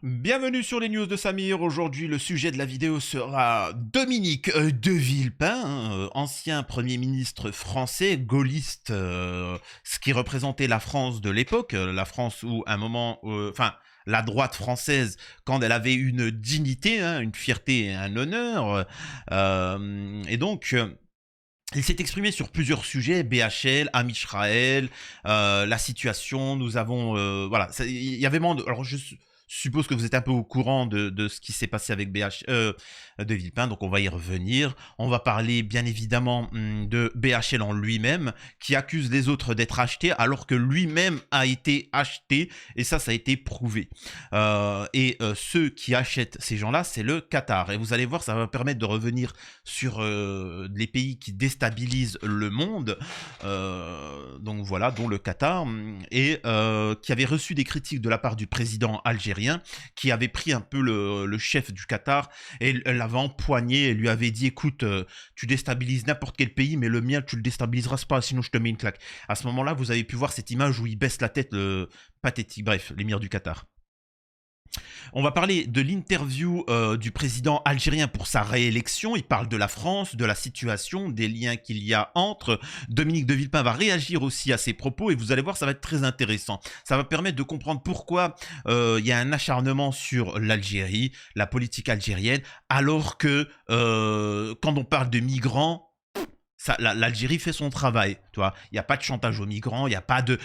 Bienvenue sur les news de Samir. Aujourd'hui, le sujet de la vidéo sera Dominique de Villepin, ancien Premier ministre français, gaulliste, ce qui représentait la France de l'époque, la France où, à un moment, la droite française, quand elle avait une dignité, une fierté et un honneur, et donc... il s'est exprimé sur plusieurs sujets, BHL, Am Israël, la situation, nous avons... voilà, il y avait vraiment... alors je suppose que vous êtes un peu au courant de ce qui s'est passé avec de Villepin, donc on va y revenir. On va parler bien évidemment de BHL en lui-même, qui accuse les autres d'être achetés, alors que lui-même a été acheté, et ça a été prouvé. Ceux qui achètent ces gens-là, c'est le Qatar. Et vous allez voir, ça va permettre de revenir sur les pays qui déstabilisent le monde, donc voilà, dont le Qatar, et qui avait reçu des critiques de la part du président algérien, qui avait pris un peu le chef du Qatar et l'avait empoigné et lui avait dit: écoute, tu déstabilises n'importe quel pays, mais le mien tu le déstabiliseras pas, sinon je te mets une claque. À ce moment-là, vous avez pu voir cette image où il baisse la tête, pathétique. Bref, l'émir du Qatar. On va parler de l'interview du président algérien pour sa réélection. Il parle de la France, de la situation, des liens qu'il y a entre. Dominique de Villepin va réagir aussi à ses propos et vous allez voir, ça va être très intéressant. Ça va permettre de comprendre pourquoi il y a un acharnement sur l'Algérie, la politique algérienne, alors que quand on parle de migrants, l'Algérie fait son travail, tu vois. Il n'y a pas de chantage aux migrants, il n'y a pas de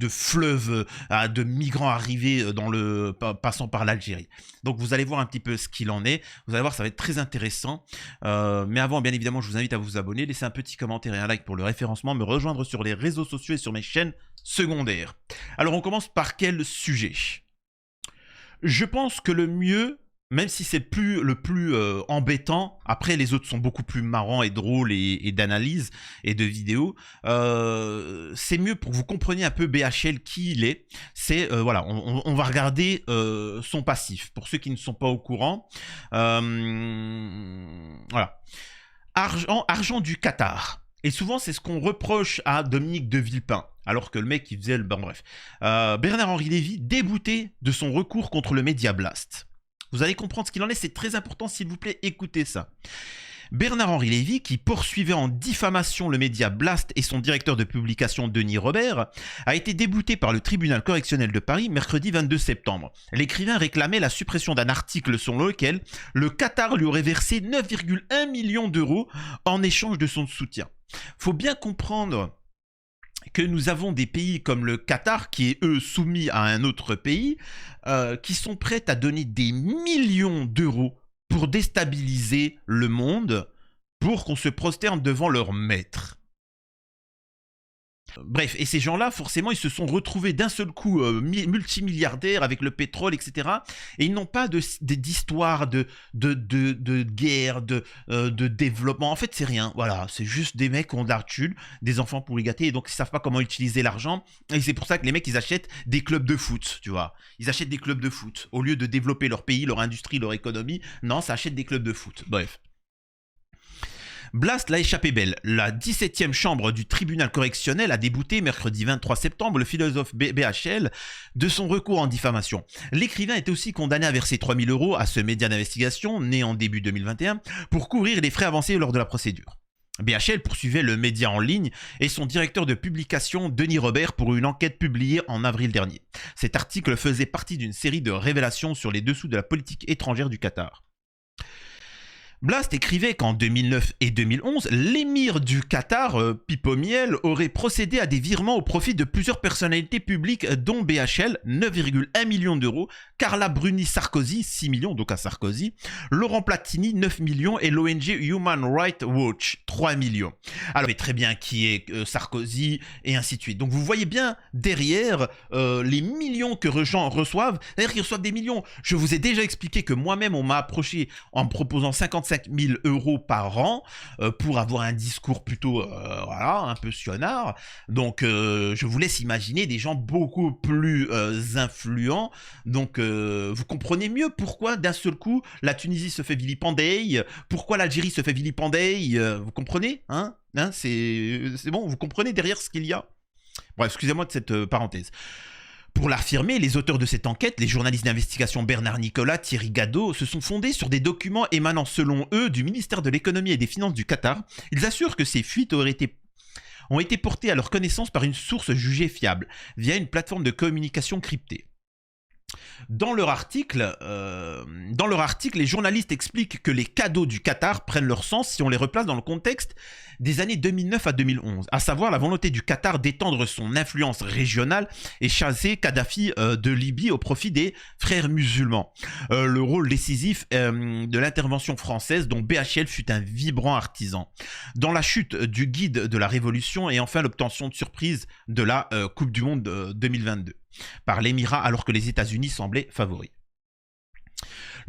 fleuve de migrants arrivés passant par l'Algérie. Donc vous allez voir un petit peu ce qu'il en est. Vous allez voir, ça va être très intéressant. Mais avant, bien évidemment, je vous invite à vous abonner, laisser un petit commentaire et un like pour le référencement, me rejoindre sur les réseaux sociaux et sur mes chaînes secondaires. Alors on commence par quel sujet? Je pense que le mieux, même si c'est le plus embêtant, après les autres sont beaucoup plus marrants et drôles et d'analyse et de vidéos, c'est mieux pour que vous compreniez un peu BHL qui il est. C'est, voilà, on va regarder son passif. Pour ceux qui ne sont pas au courant, voilà. Argent du Qatar. Et souvent, c'est ce qu'on reproche à Dominique de Villepin. Alors que le mec, il faisait le... Bon, bref. Bernard-Henri Lévy, débouté de son recours contre le Media Blast. Vous allez comprendre ce qu'il en est, c'est très important, s'il vous plaît, écoutez ça. Bernard-Henri Lévy, qui poursuivait en diffamation le Media Blast et son directeur de publication Denis Robert, a été débouté par le tribunal correctionnel de Paris mercredi 22 septembre. L'écrivain réclamait la suppression d'un article selon lequel le Qatar lui aurait versé 9,1 millions d'euros en échange de son soutien. Faut bien comprendre que nous avons des pays comme le Qatar, qui est eux soumis à un autre pays, qui sont prêts à donner des millions d'euros pour déstabiliser le monde, pour qu'on se prosterne devant leur maître. Bref, et ces gens-là, forcément, ils se sont retrouvés d'un seul coup multimilliardaires avec le pétrole, etc. Et ils n'ont pas d'histoire de guerre, de développement. En fait, c'est rien. Voilà, c'est juste des mecs qui ont de l'argent, des enfants pour les gâter, et donc ils savent pas comment utiliser l'argent. Et c'est pour ça que les mecs, ils achètent des clubs de foot, tu vois. Ils achètent des clubs de foot. Au lieu de développer leur pays, leur industrie, leur économie, non, ça achète des clubs de foot. Bref. Blast l'a échappé belle. La 17e chambre du tribunal correctionnel a débouté mercredi 23 septembre le philosophe BHL de son recours en diffamation. L'écrivain était aussi condamné à verser 3 000 € à ce média d'investigation, né en début 2021, pour couvrir les frais avancés lors de la procédure. BHL poursuivait le média en ligne et son directeur de publication Denis Robert pour une enquête publiée en avril dernier. Cet article faisait partie d'une série de révélations sur les dessous de la politique étrangère du Qatar. Blast écrivait qu'en 2009 et 2011, l'émir du Qatar, Pipo Miel, aurait procédé à des virements au profit de plusieurs personnalités publiques, dont BHL, 9,1 millions d'euros, Carla Bruni Sarkozy, 6 millions, donc à Sarkozy, Laurent Platini, 9 millions, et l'ONG Human Rights Watch, 3 millions. Alors, vous savez très bien qui est Sarkozy, et ainsi de suite. Donc, vous voyez bien derrière les millions que les gens reçoivent, c'est-à-dire qu'ils reçoivent des millions. Je vous ai déjà expliqué que moi-même, on m'a approché en me proposant 55 000 € par an pour avoir un discours plutôt voilà, un peu sionnard. Donc je vous laisse imaginer des gens beaucoup plus influents. Donc vous comprenez mieux pourquoi d'un seul coup la Tunisie se fait vilipender, pourquoi l'Algérie se fait vilipender, vous comprenez, hein, c'est bon, vous comprenez derrière ce qu'il y a. Bon, excusez-moi de cette parenthèse. Pour l'affirmer, les auteurs de cette enquête, les journalistes d'investigation Bernard Nicolas, Thierry Gadot, se sont fondés sur des documents émanant selon eux du ministère de l'économie et des finances du Qatar. Ils assurent que ces fuites ont été portées à leur connaissance par une source jugée fiable, via une plateforme de communication cryptée. Dans leur article, les journalistes expliquent que les cadeaux du Qatar prennent leur sens si on les replace dans le contexte des années 2009 à 2011, à savoir la volonté du Qatar d'étendre son influence régionale et chasser Kadhafi de Libye au profit des frères musulmans. Le rôle décisif de l'intervention française dont BHL fut un vibrant artisan. Dans la chute du guide de la Révolution et enfin l'obtention de surprise de la Coupe du Monde 2022 par l'Émirat alors que les États-Unis semblaient favoris.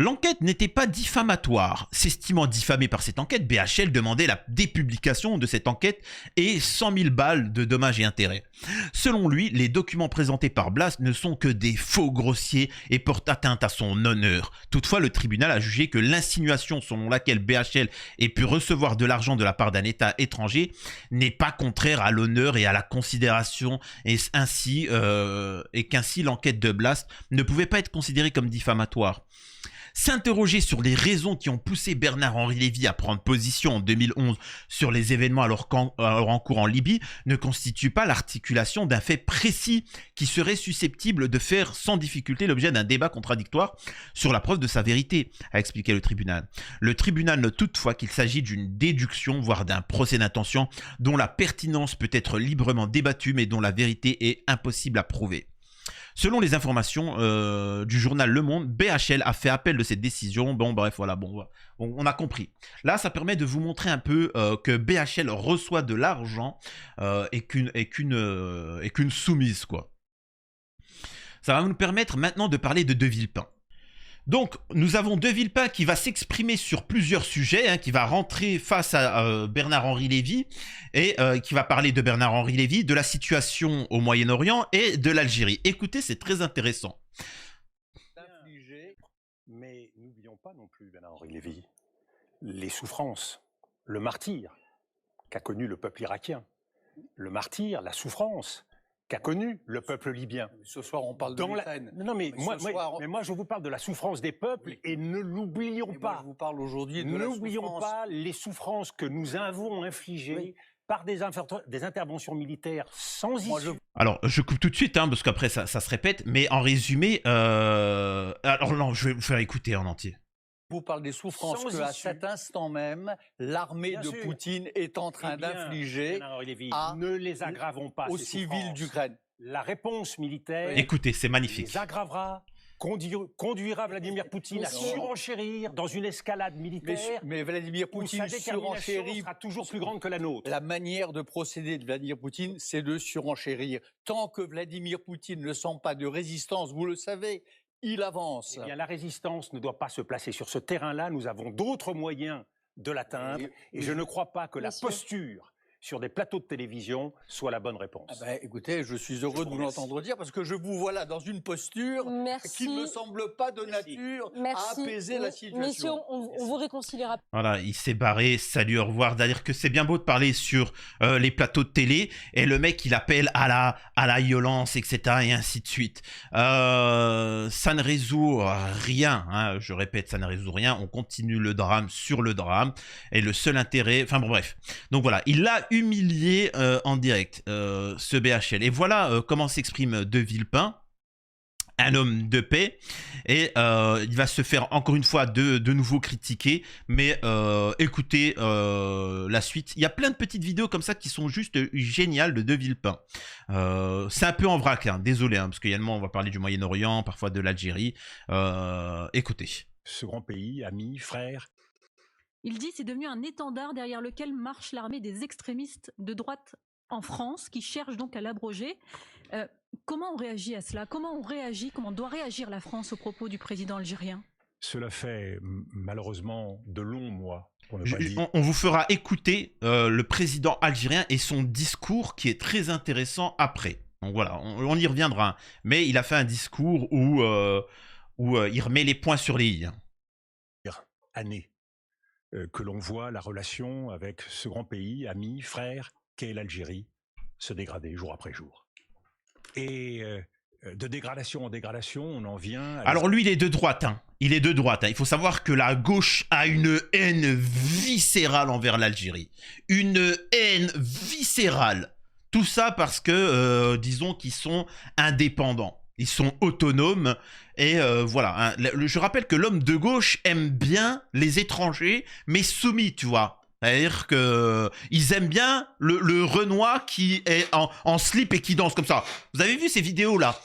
L'enquête n'était pas diffamatoire. S'estimant diffamé par cette enquête, BHL demandait la dépublication de cette enquête et 100 000 balles de dommages et intérêts. Selon lui, les documents présentés par Blast ne sont que des faux grossiers et portent atteinte à son honneur. Toutefois, le tribunal a jugé que l'insinuation selon laquelle BHL ait pu recevoir de l'argent de la part d'un État étranger n'est pas contraire à l'honneur et à la considération et qu'ainsi l'enquête de Blast ne pouvait pas être considérée comme diffamatoire. S'interroger sur les raisons qui ont poussé Bernard-Henri Lévy à prendre position en 2011 sur les événements alors en cours en Libye ne constitue pas l'articulation d'un fait précis qui serait susceptible de faire sans difficulté l'objet d'un débat contradictoire sur la preuve de sa vérité, a expliqué le tribunal. Le tribunal note toutefois qu'il s'agit d'une déduction, voire d'un procès d'intention, dont la pertinence peut être librement débattue mais dont la vérité est impossible à prouver. Selon les informations du journal Le Monde, BHL a fait appel de cette décision. Bon, bref, voilà, on a compris. Là, ça permet de vous montrer un peu que BHL reçoit de l'argent et qu'une soumise, quoi. Ça va nous permettre maintenant de parler de De Villepin. Donc, nous avons De Villepin qui va s'exprimer sur plusieurs sujets, qui va rentrer face à Bernard-Henri Lévy et qui va parler de Bernard-Henri Lévy, de la situation au Moyen-Orient et de l'Algérie. Écoutez, c'est très intéressant. Mais n'oublions pas non plus, Bernard-Henri Lévy, les souffrances, le martyre qu'a connu le peuple irakien, le martyre, la souffrance qu'a connu le peuple libyen. Ce soir, on parle de l'Ukraine. Non, mais moi, je vous parle de la souffrance des peuples et ne l'oublions pas. Moi, je vous parle aujourd'hui de N'oublions pas les souffrances que nous avons infligées par des interventions militaires sans issue. Alors, je coupe tout de suite, parce qu'après, ça se répète, mais en résumé... Alors non, je vais vous faire écouter en entier. Je vous parle des souffrances qu'à cet instant même, l'armée de Poutine est en train d'infliger ne les aggravons pas, aux civils d'Ukraine. La réponse militaire... Écoutez, c'est magnifique. Les aggravera, conduira Vladimir Poutine à surenchérir dans une escalade militaire. Mais Vladimir Poutine surenchérit sera toujours plus grande que la nôtre. La manière de procéder de Vladimir Poutine, c'est de surenchérir. Tant que Vladimir Poutine ne sent pas de résistance, vous le savez, il avance. Eh bien, la résistance ne doit pas se placer sur ce terrain-là. Nous avons d'autres moyens de l'atteindre. Et je ne crois pas que la posture sur des plateaux de télévision soit la bonne réponse. Écoutez, je suis heureux de vous l'entendre dire parce que je vous vois là dans une posture qui ne me semble pas de nature à apaiser la situation. Messieurs, on vous réconciliera. Voilà, il s'est barré, salut, au revoir. C'est-à-dire que c'est bien beau de parler sur les plateaux de télé et le mec il appelle à la violence, etc. et ainsi de suite. Ça ne résout rien, je répète, ça ne résout rien. On continue le drame sur le drame et le seul intérêt... Enfin bon, bref. Donc voilà, il l'a humilié en direct, ce BHL. Et voilà comment s'exprime De Villepin, un homme de paix, et il va se faire encore une fois de nouveau critiquer, mais écoutez la suite. Il y a plein de petites vidéos comme ça qui sont juste géniales de Villepin. C'est un peu en vrac, désolé, parce qu'il y a un moment on va parler du Moyen-Orient, parfois de l'Algérie. Écoutez. Ce grand pays, ami, frère. Il dit c'est devenu un étendard derrière lequel marche l'armée des extrémistes de droite en France, qui cherchent donc à l'abroger. Comment on réagit à cela? Comment doit réagir la France aux propos du président algérien? Cela fait malheureusement de longs mois. On vous fera écouter le président algérien et son discours qui est très intéressant après. Donc voilà, on y reviendra. Mais il a fait un discours où il remet les points sur les i. Année que l'on voit la relation avec ce grand pays, ami, frère, qu'est l'Algérie, se dégrader jour après jour. Et de dégradation en dégradation, on en vient... Alors lui, il est de droite. Hein. Il est de droite. Hein. Il faut savoir que la gauche a une haine viscérale envers l'Algérie. Une haine viscérale. Tout ça parce que, disons qu'ils sont indépendants. Ils sont autonomes. Et voilà. Hein. Je rappelle que l'homme de gauche aime bien les étrangers, mais soumis, tu vois. C'est-à-dire qu'ils aiment bien le Renoir qui est en slip et qui danse comme ça. Vous avez vu ces vidéos-là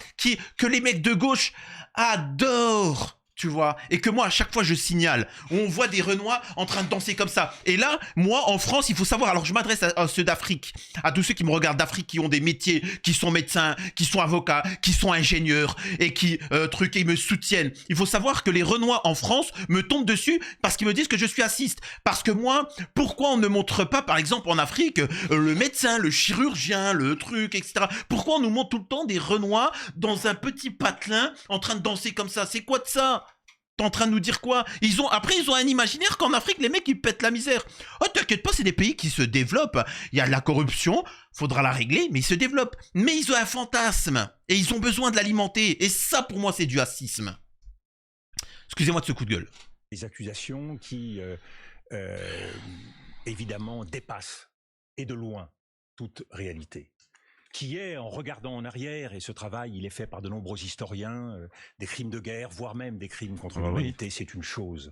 que les mecs de gauche adorent, tu vois. Et que moi, à chaque fois, je signale. On voit des Renois en train de danser comme ça. Et là, moi, en France, il faut savoir... Alors, je m'adresse à ceux d'Afrique, à tous ceux qui me regardent d'Afrique, qui ont des métiers, qui sont médecins, qui sont avocats, qui sont ingénieurs, et qui ils me soutiennent. Il faut savoir que les Renois en France me tombent dessus parce qu'ils me disent que je suis raciste. Parce que moi, pourquoi on ne montre pas, par exemple, en Afrique, le médecin, le chirurgien, le truc, etc. Pourquoi on nous montre tout le temps des Renois dans un petit patelin en train de danser comme ça? C'est quoi de ça? T'es en train de nous dire quoi? Après, ils ont un imaginaire qu'en Afrique, les mecs, ils pètent la misère. Oh, t'inquiète pas, c'est des pays qui se développent. Il y a de la corruption, faudra la régler, mais ils se développent. Mais ils ont un fantasme, et ils ont besoin de l'alimenter. Et ça, pour moi, c'est du racisme. Excusez-moi de ce coup de gueule. Des accusations qui, évidemment, dépassent, et de loin, toute réalité. Qui est, en regardant en arrière, et ce travail, il est fait par de nombreux historiens, des crimes de guerre, voire même des crimes contre l'humanité, c'est une chose.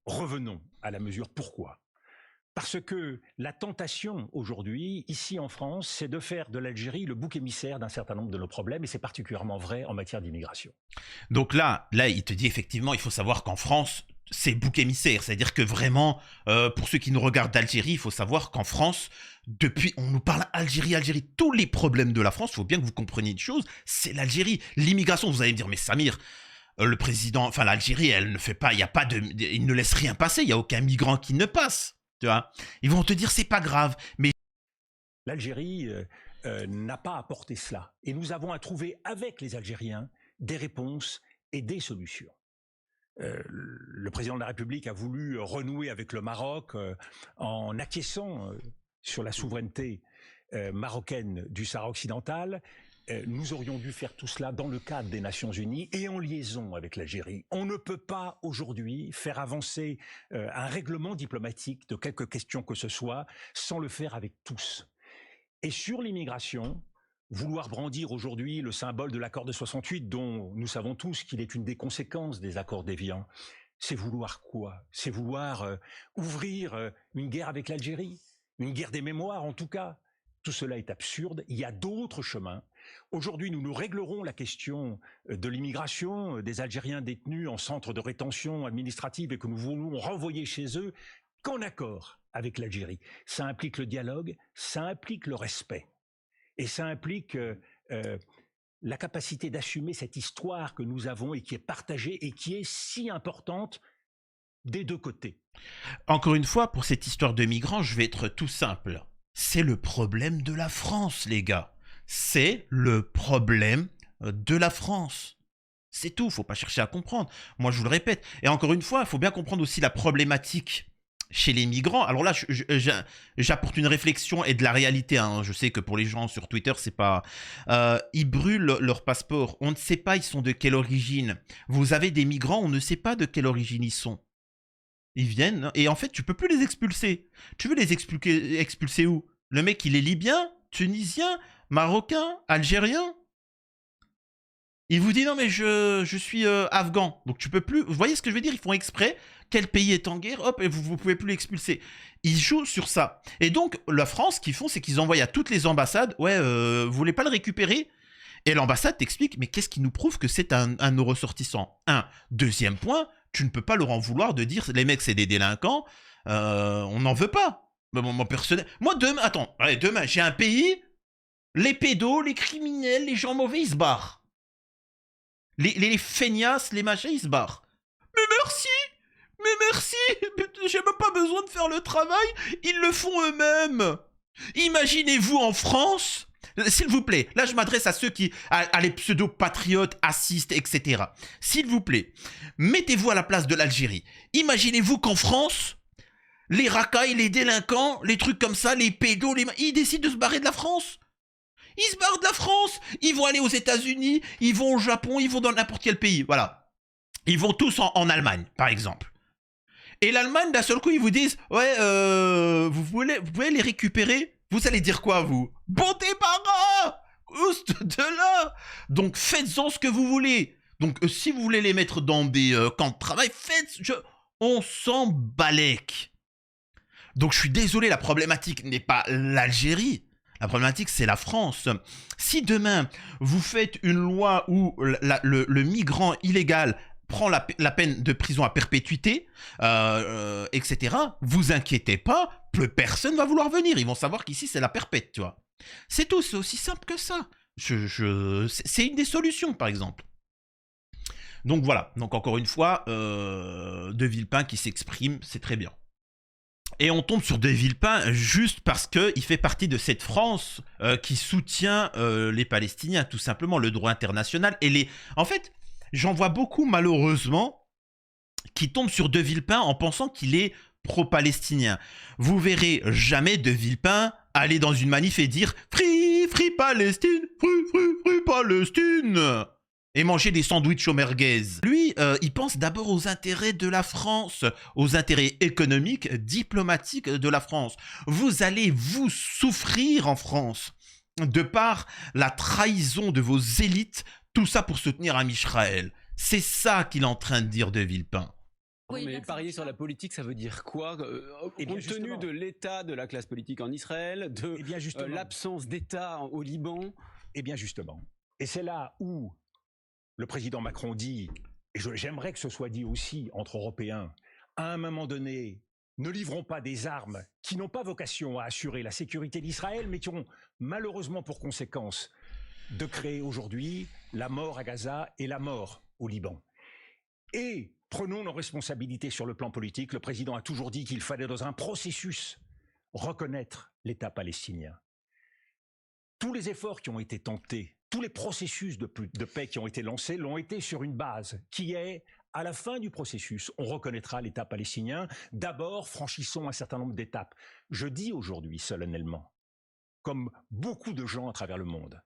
Revenons à la mesure. Pourquoi? Parce que la tentation aujourd'hui, ici en France, c'est de faire de l'Algérie le bouc émissaire d'un certain nombre de nos problèmes, et c'est particulièrement vrai en matière d'immigration. Donc là, il te dit effectivement, il faut savoir qu'en France, c'est bouc émissaire. C'est-à-dire que vraiment, pour ceux qui nous regardent d'Algérie, il faut savoir qu'en France, depuis, on nous parle Algérie. Tous les problèmes de la France, il faut bien que vous compreniez une chose, c'est l'Algérie. L'immigration, vous allez me dire, mais Samir, le président, enfin l'Algérie, elle ne fait pas, il ne laisse rien passer, il n'y a aucun migrant qui ne passe. Tu vois, ils vont te dire, c'est pas grave, mais... L'Algérie n'a pas apporté cela. Et nous avons à trouver avec les Algériens des réponses et des solutions. Le président de la République a voulu renouer avec le Maroc en acquiesçant sur la souveraineté marocaine du Sahara occidental. Nous aurions dû faire tout cela dans le cadre des Nations Unies et en liaison avec l'Algérie. On ne peut pas aujourd'hui faire avancer un règlement diplomatique de quelque question que ce soit sans le faire avec tous. Et sur l'immigration, vouloir brandir aujourd'hui le symbole de l'accord de 68, dont nous savons tous qu'il est une des conséquences des accords d'Évian, c'est vouloir quoi? C'est vouloir ouvrir une guerre avec l'Algérie, une guerre des mémoires en tout cas. Tout cela est absurde, il y a d'autres chemins. Aujourd'hui, nous réglerons la question de l'immigration, des Algériens détenus en centre de rétention administrative et que nous voulons renvoyer chez eux qu'en accord avec l'Algérie. Ça implique le dialogue, ça implique le respect. Et ça implique la capacité d'assumer cette histoire que nous avons et qui est partagée et qui est si importante des deux côtés. Encore une fois, pour cette histoire de migrants, je vais être tout simple. C'est le problème de la France, les gars. C'est le problème de la France. C'est tout, faut pas chercher à comprendre. Moi, je vous le répète. Et encore une fois, il faut bien comprendre aussi la problématique chez les migrants. Alors là, j'apporte une réflexion et de la réalité. Hein. Je sais que pour les gens sur Twitter, c'est pas... ils brûlent leur passeport. On ne sait pas ils sont de quelle origine. Vous avez des migrants, on ne sait pas de quelle origine ils sont. Ils viennent et en fait, tu peux plus les expulser. Tu veux les expulser où? Le mec, il est libyen, tunisien, marocain, algérien. Il vous dit non mais je suis afghan. Donc tu peux plus... Vous voyez ce que je veux dire? Ils font exprès. Quel pays est en guerre? Hop, et vous pouvez plus l'expulser. Ils jouent sur ça. Et donc, la France, ce qu'ils font, c'est qu'ils envoient à toutes les ambassades. Ouais, vous voulez pas le récupérer? Et l'ambassade t'explique, mais qu'est-ce qui nous prouve que c'est un de nos ressortissants? Deuxième point, tu ne peux pas leur en vouloir de dire, les mecs, c'est des délinquants, on n'en veut pas. Moi, personnel... Moi, demain, demain, j'ai un pays, les pédos, les criminels, les gens mauvais, ils se barrent. Les feignasses, les machins, ils se barrent. Mais merci! Mais merci! J'ai même pas besoin de faire le travail, ils le font eux-mêmes! Imaginez-vous en France... S'il vous plaît, là je m'adresse à ceux qui... à les pseudo-patriotes, assistent, etc. S'il vous plaît, mettez-vous à la place de l'Algérie. Imaginez-vous qu'en France, les racailles, les délinquants, les trucs comme ça, les pédos, ils décident de se barrer de la France. Ils se barrent de la France. Ils vont aller aux États-Unis, ils vont au Japon, ils vont dans n'importe quel pays. Voilà. Ils vont tous en Allemagne, par exemple. Et l'Allemagne, d'un seul coup, ils vous disent, ouais, vous pouvez les récupérer. Vous allez dire quoi, vous? Bon débarras! Oust de là! Donc, faites-en ce que vous voulez. Donc, si vous voulez les mettre dans des camps de travail, on s'en balèque. Donc, je suis désolé, la problématique n'est pas l'Algérie. La problématique, c'est la France. Si demain, vous faites une loi où le migrant illégal prend la peine de prison à perpétuité, etc., vous inquiétez pas, plus personne va vouloir venir. Ils vont savoir qu'ici, c'est la perpète, tu vois. C'est tout, c'est aussi simple que ça. C'est une des solutions, par exemple. Donc voilà, donc encore une fois, De Villepin qui s'exprime, c'est très bien. Et on tombe sur De Villepin juste parce qu'il fait partie de cette France qui soutient les Palestiniens, tout simplement, le droit international. En fait, j'en vois beaucoup, malheureusement, qui tombent sur De Villepin en pensant qu'il est pro-palestinien. Vous verrez jamais De Villepin aller dans une manif et dire « Free, free Palestine, free, free, free Palestine !» et manger des sandwichs au merguez. Lui, il pense d'abord aux intérêts de la France, aux intérêts économiques, diplomatiques de la France. Vous allez vous souffrir en France, de par la trahison de vos élites, tout ça pour soutenir Am Israël. C'est ça qu'il est en train de dire De Villepin. Oui, mais merci. parier sur la politique, ça veut dire quoi Eh bien, compte tenu justement. de l'état de la classe politique en Israël, de Eh bien, justement. l'absence d'État au Liban. Eh bien, justement. Et c'est là où le président Macron dit, et j'aimerais que ce soit dit aussi entre Européens, à un moment donné, ne livrons pas des armes qui n'ont pas vocation à assurer la sécurité d'Israël, mais qui ont malheureusement pour conséquence de créer aujourd'hui la mort à Gaza et la mort au Liban. Et prenons nos responsabilités sur le plan politique. Le président a toujours dit qu'il fallait, dans un processus, reconnaître l'État palestinien. Tous les efforts qui ont été tentés, tous les processus de paix qui ont été lancés l'ont été sur une base qui est, à la fin du processus, on reconnaîtra l'État palestinien. D'abord, franchissons un certain nombre d'étapes. Je dis aujourd'hui solennellement, comme beaucoup de gens à travers le monde,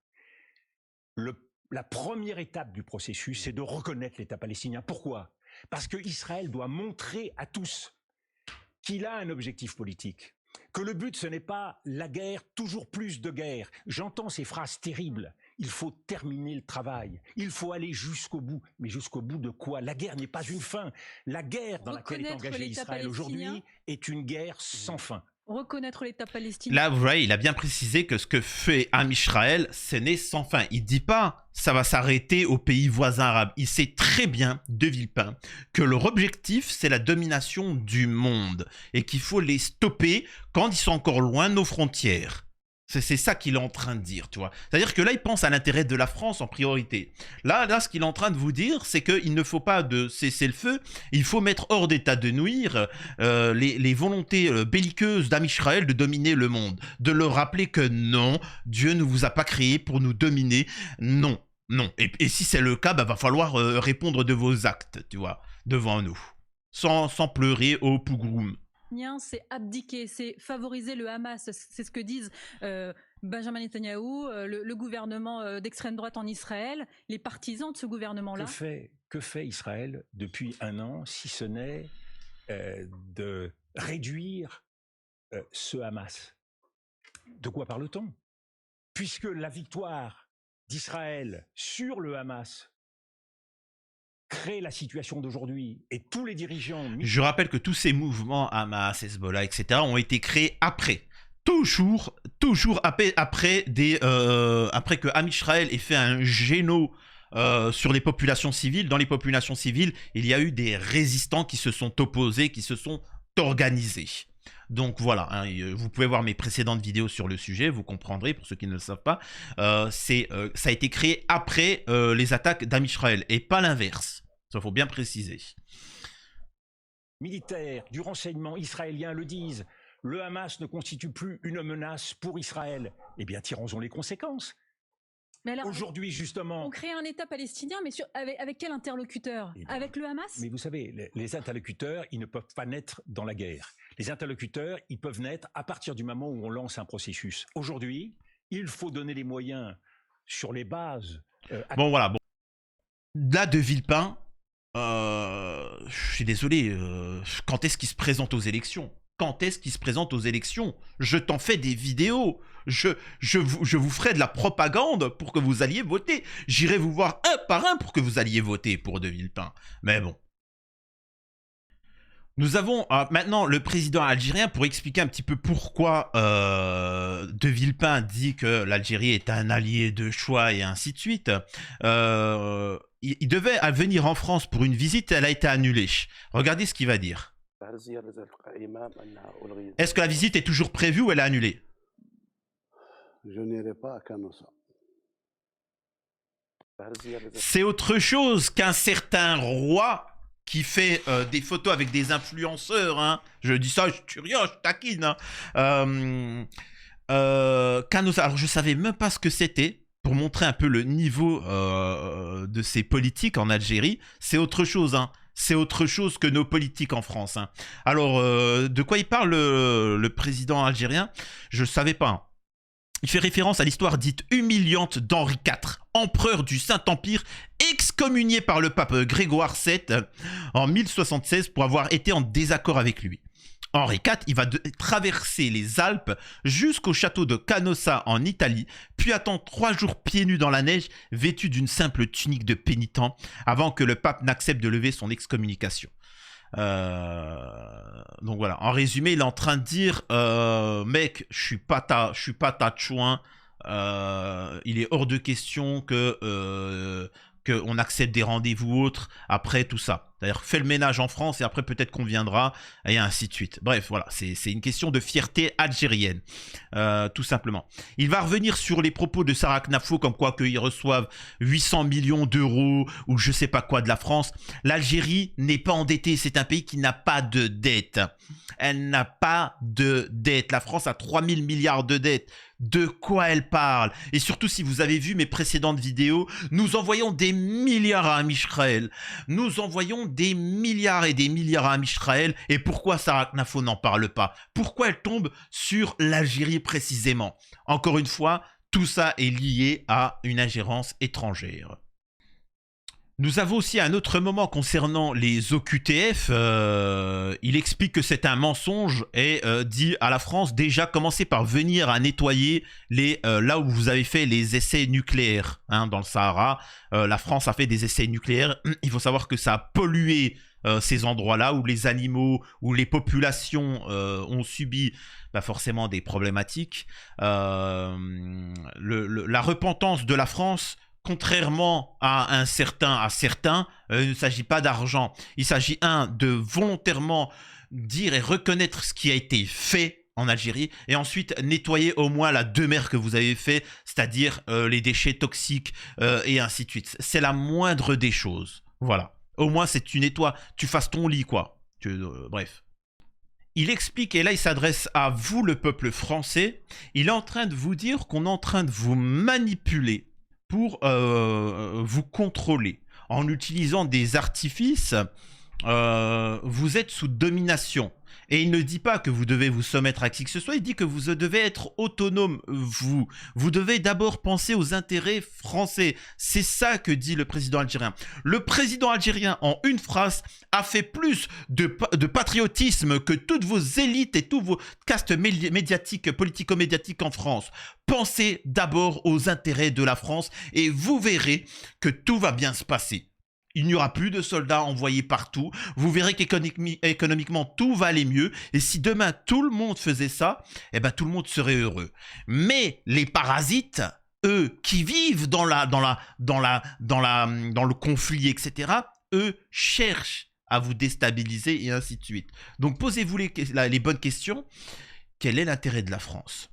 la première étape du processus, c'est de reconnaître l'État palestinien. Pourquoi ? Parce que Israël doit montrer à tous qu'il a un objectif politique, que le but, ce n'est pas la guerre, toujours plus de guerre. J'entends ces phrases terribles. Il faut terminer le travail. Il faut aller jusqu'au bout. Mais jusqu'au bout de quoi ? La guerre n'est pas une fin. La guerre dans laquelle est engagé Israël aujourd'hui est une guerre sans fin. Reconnaître l'État palestinien. Là, vous voyez, il a bien précisé que ce que fait Am Israël, ce n'est sans fin. Il dit pas ça va s'arrêter aux pays voisins arabes. Il sait très bien, De Villepin, que leur objectif, c'est la domination du monde et qu'il faut les stopper quand ils sont encore loin de nos frontières. C'est ça qu'il est en train de dire, tu vois. C'est-à-dire que là, il pense à l'intérêt de la France en priorité. Là, ce qu'il est en train de vous dire, c'est qu'il ne faut pas de cesser le feu, il faut mettre hors d'état de nuire les volontés belliqueuses d'Am Israël de dominer le monde. De leur rappeler que non, Dieu ne vous a pas créé pour nous dominer, non. Non. Et si c'est le cas, bah, va falloir répondre de vos actes, tu vois, devant nous. Sans pleurer au pougroum. C'est abdiquer, c'est favoriser le Hamas. C'est ce que disent Benjamin Netanyahou, le gouvernement d'extrême droite en Israël, les partisans de ce gouvernement-là. Que fait Israël depuis un an, si ce n'est de réduire ce Hamas ? De quoi parle-t-on ? Puisque la victoire d'Israël sur le Hamas crée la situation d'aujourd'hui et tous les dirigeants... Je rappelle que tous ces mouvements, Hamas, Hezbollah, etc., ont été créés après. Toujours après que Am Israël ait fait un géno sur les populations civiles. Dans les populations civiles, il y a eu des résistants qui se sont opposés, qui se sont organisés. Donc voilà, hein, vous pouvez voir mes précédentes vidéos sur le sujet, vous comprendrez, pour ceux qui ne le savent pas. Ça a été créé après les attaques d'Am Israël, et pas l'inverse. Ça, faut bien préciser. Militaires du renseignement israélien le disent. Le Hamas ne constitue plus une menace pour Israël. Eh bien, tirons-en les conséquences. Mais alors, aujourd'hui, justement... On crée un État palestinien, mais avec quel interlocuteur ? Avec le Hamas ? Mais vous savez, les interlocuteurs, ils ne peuvent pas naître dans la guerre. Les interlocuteurs, ils peuvent naître à partir du moment où on lance un processus. Aujourd'hui, Il faut donner les moyens sur les bases. Bon, voilà. Bon. Là, De Villepin, je suis désolé, quand est-ce qu'il se présente aux élections? Quand est-ce qu'il se présente aux élections? Je t'en fais des vidéos. Je vous ferai de la propagande pour que vous alliez voter. J'irai vous voir un par un pour que vous alliez voter pour De Villepin. Mais bon. Nous avons maintenant le président algérien pour expliquer un petit peu pourquoi De Villepin dit que l'Algérie est un allié de choix et ainsi de suite. Il devait venir en France pour une visite, elle a été annulée. Regardez ce qu'il va dire. Est-ce que la visite est toujours prévue ou elle est annulée? Je n'irai pas à Canossa. C'est autre chose qu'un certain roi qui fait des photos avec des influenceurs. Hein. Je dis ça, je tue rien, je taquine. Hein. Canossa, alors je savais même pas ce que c'était. Pour montrer un peu le niveau de ces politiques en Algérie, c'est autre chose. Hein. C'est autre chose que nos politiques en France. Hein. Alors, de quoi il parle le président algérien? Je ne savais pas. Hein. Il fait référence à l'histoire dite humiliante d'Henri IV, empereur du Saint-Empire, excommunié par le pape Grégoire VII en 1076 pour avoir été en désaccord avec lui. Henri IV, il va traverser les Alpes jusqu'au château de Canossa en Italie, puis attend 3 jours pieds nus dans la neige, vêtu d'une simple tunique de pénitent, avant que le pape n'accepte de lever son excommunication. Donc voilà, en résumé, il est en train de dire mec, je suis pas ta chouin, il est hors de question que qu'on accepte des rendez-vous autres après tout ça. C'est-à-dire, fais le ménage en France et après peut-être qu'on viendra, et ainsi de suite. Bref, voilà, c'est une question de fierté algérienne, tout simplement. Il va revenir sur les propos de Sarah Knafo, comme quoi qu'ils reçoivent 800 millions d'euros ou je sais pas quoi de la France. L'Algérie n'est pas endettée, c'est un pays qui n'a pas de dette. Elle n'a pas de dette. La France a 3000 milliards de dettes. De quoi elle parle? Et surtout, si vous avez vu mes précédentes vidéos, nous envoyons des milliards à Israël. Nous envoyons des milliards et des milliards à Israël. Et pourquoi Sarah Knafo n'en parle pas? Pourquoi elle tombe sur l'Algérie précisément? Encore une fois, tout ça est lié à une ingérence étrangère. Nous avons aussi un autre moment concernant les OQTF. Il explique que c'est un mensonge et dit à la France déjà commencez par venir à nettoyer là où vous avez fait les essais nucléaires hein, dans le Sahara. La France a fait des essais nucléaires. Il faut savoir que ça a pollué ces endroits-là où les animaux, où les populations ont subi forcément des problématiques. La repentance de la France, contrairement à certains, il ne s'agit pas d'argent. Il s'agit, de volontairement dire et reconnaître ce qui a été fait en Algérie et ensuite nettoyer au moins la demeure que vous avez fait, c'est-à-dire les déchets toxiques et ainsi de suite. C'est la moindre des choses. Voilà. Au moins, c'est tu nettoies, tu fasses ton lit, quoi. Bref. Il explique, et là il s'adresse à vous, le peuple français, il est en train de vous dire qu'on est en train de vous manipuler pour vous contrôler. En utilisant des artifices, vous êtes sous domination. Et il ne dit pas que vous devez vous soumettre à qui que ce soit, il dit que vous devez être autonome, vous. Vous devez d'abord penser aux intérêts français. C'est ça que dit le président algérien. Le président algérien, en une phrase, a fait plus de patriotisme que toutes vos élites et tous vos castes médiatiques, politico-médiatiques en France. Pensez d'abord aux intérêts de la France et vous verrez que tout va bien se passer. Il n'y aura plus de soldats envoyés partout. Vous verrez qu'économiquement, tout va aller mieux. Et si demain, tout le monde faisait ça, eh ben, tout le monde serait heureux. Mais les parasites, eux, qui vivent dans le conflit, etc., eux cherchent à vous déstabiliser et ainsi de suite. Donc, posez-vous les bonnes questions. Quel est l'intérêt de la France?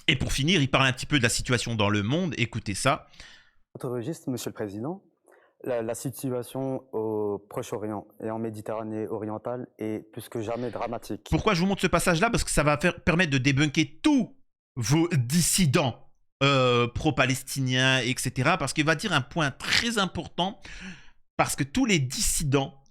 Et pour finir, il parle un petit peu de la situation dans le monde. Écoutez ça. Votre registre, Monsieur le Président. La situation au Proche-Orient et en Méditerranée orientale est plus que jamais dramatique. Pourquoi je vous montre ce passage-là? Parce que ça va permettre de débunker tous vos dissidents pro-palestiniens, etc. Parce qu'il va dire un point très important. Parce que tous les dissidents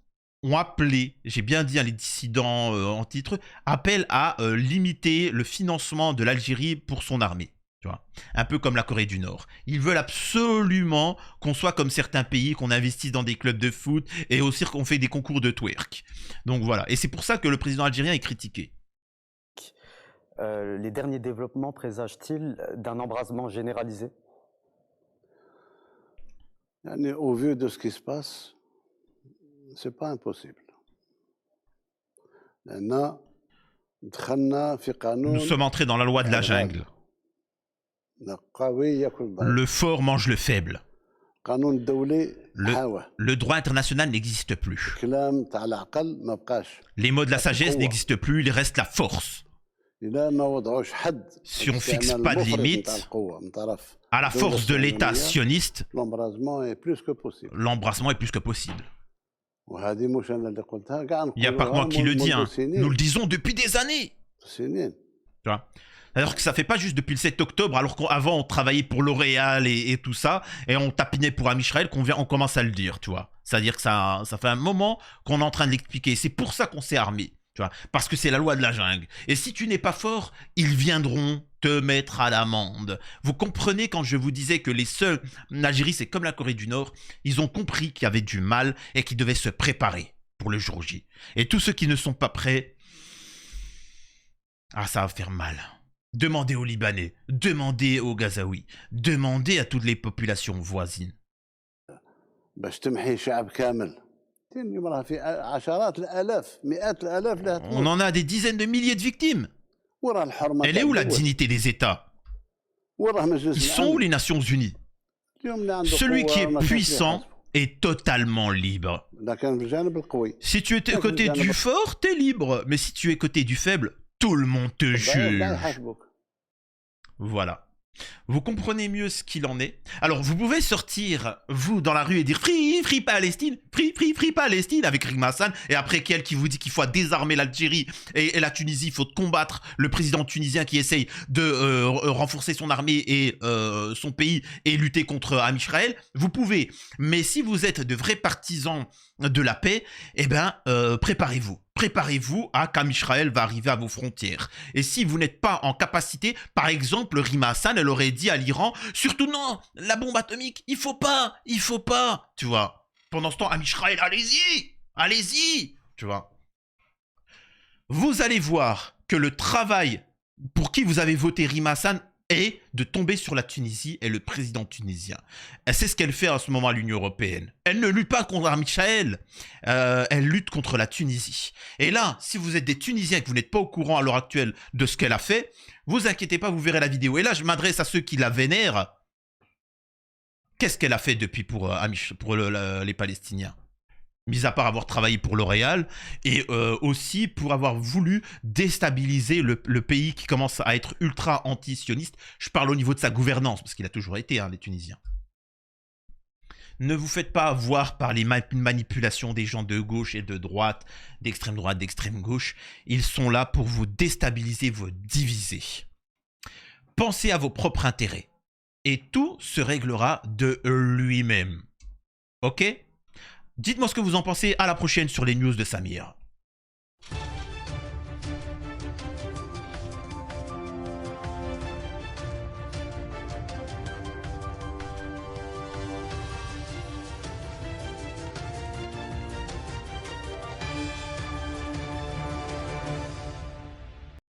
ont appelé, j'ai bien dit les dissidents en titre, appellent à limiter le financement de l'Algérie pour son armée. Tu vois, un peu comme la Corée du Nord. Ils veulent absolument qu'on soit comme certains pays, qu'on investisse dans des clubs de foot et aussi qu'on fait des concours de twerk. Donc voilà. Et c'est pour ça que le président algérien est critiqué. Les derniers développements présagent-ils d'un embrasement généralisé? Au vu de ce qui se passe, c'est pas impossible. Nous sommes entrés dans la loi de la jungle. Le fort mange le faible. Le droit international n'existe plus. Les mots de la sagesse n'existent plus, il reste la force. Si on ne fixe pas de limite à la force de l'État sioniste, l'embrasement est plus que possible. L'embrassement est plus que possible. Il n'y a pas que moi qui le dis, hein. Nous le disons depuis des années. Tu vois, alors que ça fait pas juste depuis le 7 octobre, alors qu'avant on travaillait pour L'Oréal et tout ça, et on tapinait pour Amisraël, on commence à le dire, tu vois. C'est-à-dire que ça fait un moment qu'on est en train de l'expliquer. C'est pour ça qu'on s'est armé, tu vois, parce que c'est la loi de la jungle. Et si tu n'es pas fort, ils viendront te mettre à l'amende. Vous comprenez quand je vous disais que les seuls en Algérie, c'est comme la Corée du Nord, ils ont compris qu'il y avait du mal et qu'ils devaient se préparer pour le jour J. Et tous ceux qui ne sont pas prêts, ah, ça va faire mal. Demandez aux Libanais, demandez aux Gazaouis, demandez à toutes les populations voisines. On en a des dizaines de milliers de victimes. Elle est où la dignité des États? Ils sont où les Nations Unies? Celui qui est puissant est totalement libre. Si tu es côté du fort, t'es libre. Mais si tu es côté du faible, tout le monde te juge. Voilà. Vous comprenez mieux ce qu'il en est. Alors, vous pouvez sortir, vous, dans la rue et dire « Free, free Palestine, free, free, free Palestine » avec Rima Hassan, et après quel qui vous dit qu'il faut désarmer l'Algérie et la Tunisie, il faut combattre le président tunisien qui essaye de renforcer son armée et son pays et lutter contre Amisraël. Vous pouvez. Mais si vous êtes de vrais partisans de la paix, eh ben, préparez-vous. Préparez-vous à qu'Amisraël va arriver à vos frontières. Et si vous n'êtes pas en capacité, par exemple, Rima Hassan, elle aurait dit à l'Iran, surtout non, la bombe atomique, il faut pas, tu vois. Pendant ce temps, Amisraël, allez-y, allez-y, tu vois. Vous allez voir que le travail pour qui vous avez voté Rima Hassan est de tomber sur la Tunisie et le président tunisien. C'est ce qu'elle fait en ce moment à l'Union européenne. Elle ne lutte pas contre Amisraël, elle lutte contre la Tunisie. Et là, si vous êtes des Tunisiens et que vous n'êtes pas au courant à l'heure actuelle de ce qu'elle a fait, vous inquiétez pas, vous verrez la vidéo. Et là, je m'adresse à ceux qui la vénèrent. Qu'est-ce qu'elle a fait depuis pour les Palestiniens? Mis à part avoir travaillé pour L'Oréal et aussi pour avoir voulu déstabiliser le pays qui commence à être ultra anti-sioniste. Je parle au niveau de sa gouvernance, parce qu'il a toujours été, hein, les Tunisiens. Ne vous faites pas avoir par les manipulations des gens de gauche et de droite, d'extrême droite, d'extrême gauche. Ils sont là pour vous déstabiliser, vous diviser. Pensez à vos propres intérêts. Et tout se réglera de lui-même. Ok ? Dites-moi ce que vous en pensez. À la prochaine sur les news de Samir.